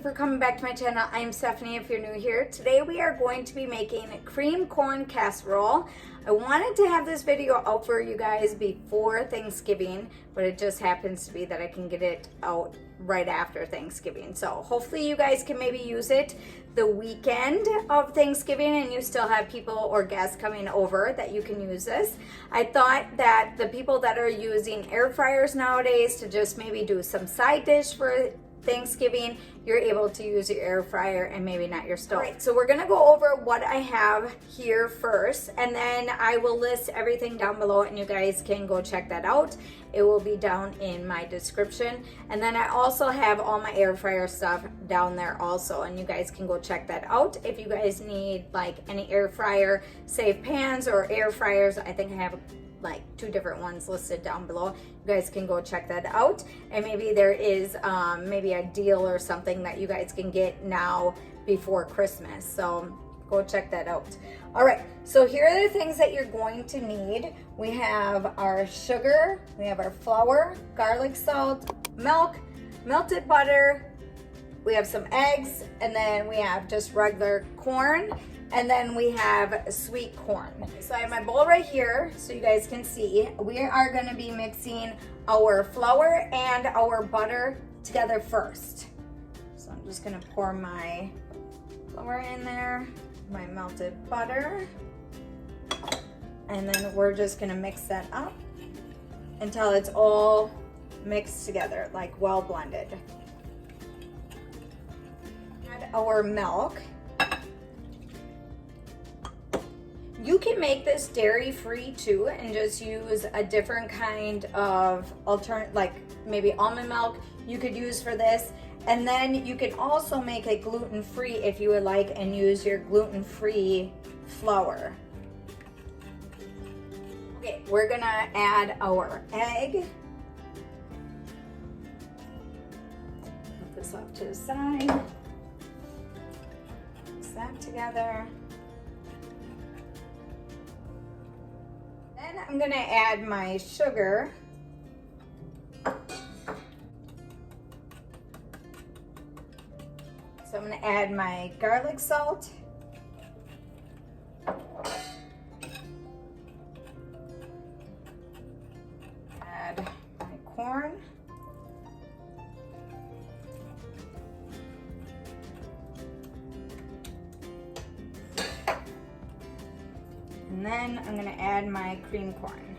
for coming back to my channel. I'm Stephanie if you're new here. Today we are going to be making cream corn casserole. I wanted to have this video out for you guys before Thanksgiving, but it just happens to be that I can get it out right after Thanksgiving. So hopefully you guys can maybe use it the weekend of Thanksgiving and you still have people or guests coming over that you can use this. I thought that the people that are using air fryers nowadays to just maybe do some side dish for Thanksgiving, you're able to use your air fryer and maybe not your stove. Right, so we're gonna go over what I have here first, and then I will list everything down below and you guys can go check that out. It will be down in my description. And then I also have all my air fryer stuff down there also, and you guys can go check that out. If you guys need like any air fryer safe pans or air fryers, I think I have like 2 different ones listed down below. You guys can go check that out, and maybe there is maybe a deal or something that you guys can get now before Christmas, so go check that out. All right, so here are the things that you're going to need. We have our sugar, we have our flour, garlic salt, milk, melted butter, we have some eggs, and then we have just regular corn. And then we have sweet corn. So I have my bowl right here so you guys can see. We are gonna be mixing our flour and our butter together first. So I'm just gonna pour my flour in there, my melted butter, and then we're just gonna mix that up until it's all mixed together, like well blended. Add our milk. You can make this dairy-free too and just use a different kind of alternate, like maybe almond milk you could use for this. And then you can also make it gluten-free if you would like and use your gluten-free flour. Okay, we're gonna add our egg. Put this off to the side. Mix that together. Then I'm gonna add my sugar. So I'm gonna add my garlic salt. Add my corn. And then I'm gonna add my cream corn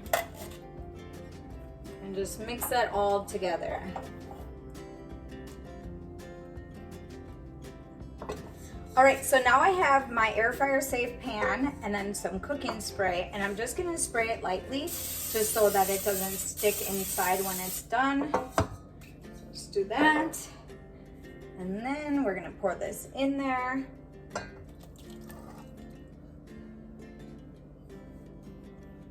and just mix that all together. All right, so now I have my air fryer safe pan and then some cooking spray, and I'm just gonna spray it lightly just so that it doesn't stick inside when it's done. So just do that. And then we're gonna pour this in there.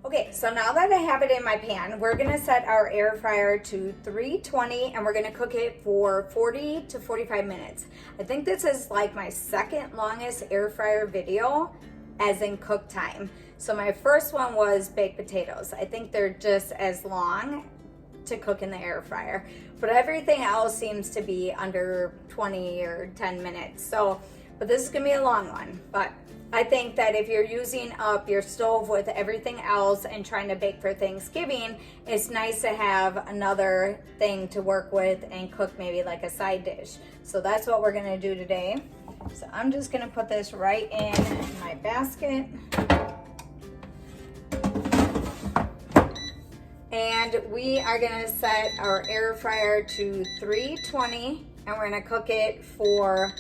Okay, so now that I have it in my pan, we're gonna set our air fryer to 320 and we're gonna cook it for 40 to 45 minutes. I think this is like my second longest air fryer video as in cook time. So my first one was baked potatoes. I think they're just as long to cook in the air fryer, but everything else seems to be under 20 or 10 minutes. So, but this is gonna be a long one, but I think that if you're using up your stove with everything else and trying to bake for Thanksgiving, it's nice to have another thing to work with and cook maybe like a side dish. So that's what we're gonna do today. So I'm just gonna put this right in my basket. And we are gonna set our air fryer to 320 and we're gonna cook it for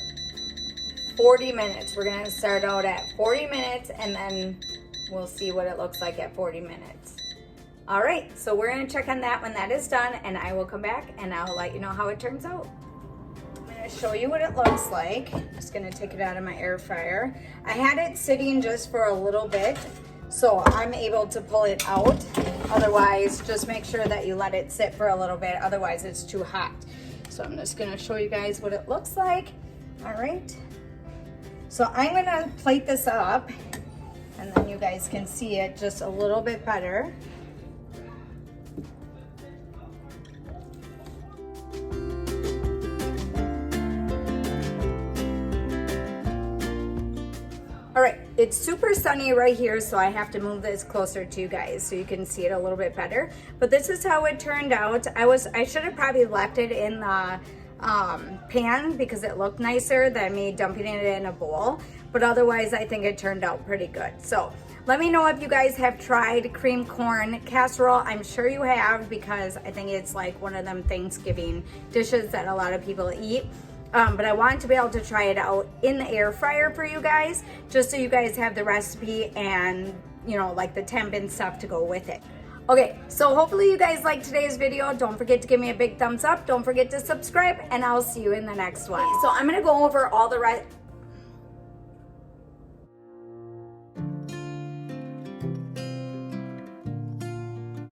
40 minutes. We're gonna start out at 40 minutes and then we'll see what it looks like at 40 minutes. All right, so we're gonna check on that when that is done and I will come back and I'll let you know how it turns out. I'm gonna show you what it looks like. I'm just gonna take it out of my air fryer. I had it sitting just for a little bit, so I'm able to pull it out. Otherwise, just make sure that you let it sit for a little bit, otherwise it's too hot. So I'm just gonna show you guys what it looks like. All right. So I'm gonna plate this up and then you guys can see it just a little bit better. All right, it's super sunny right here, so I have to move this closer to you guys so you can see it a little bit better. But this is how it turned out. I should have probably left it in the pan because it looked nicer than me dumping it in a bowl. But otherwise, I think it turned out pretty good. So let me know if you guys have tried cream corn casserole. I'm sure you have because I think it's like one of them Thanksgiving dishes that a lot of people eat. But I wanted to be able to try it out in the air fryer for you guys, just so you guys have the recipe and, you know, like the temp and stuff to go with it. Okay, so hopefully you guys liked today's video. Don't forget to give me a big thumbs up. Don't forget to subscribe, and I'll see you in the next one. So I'm gonna go over all the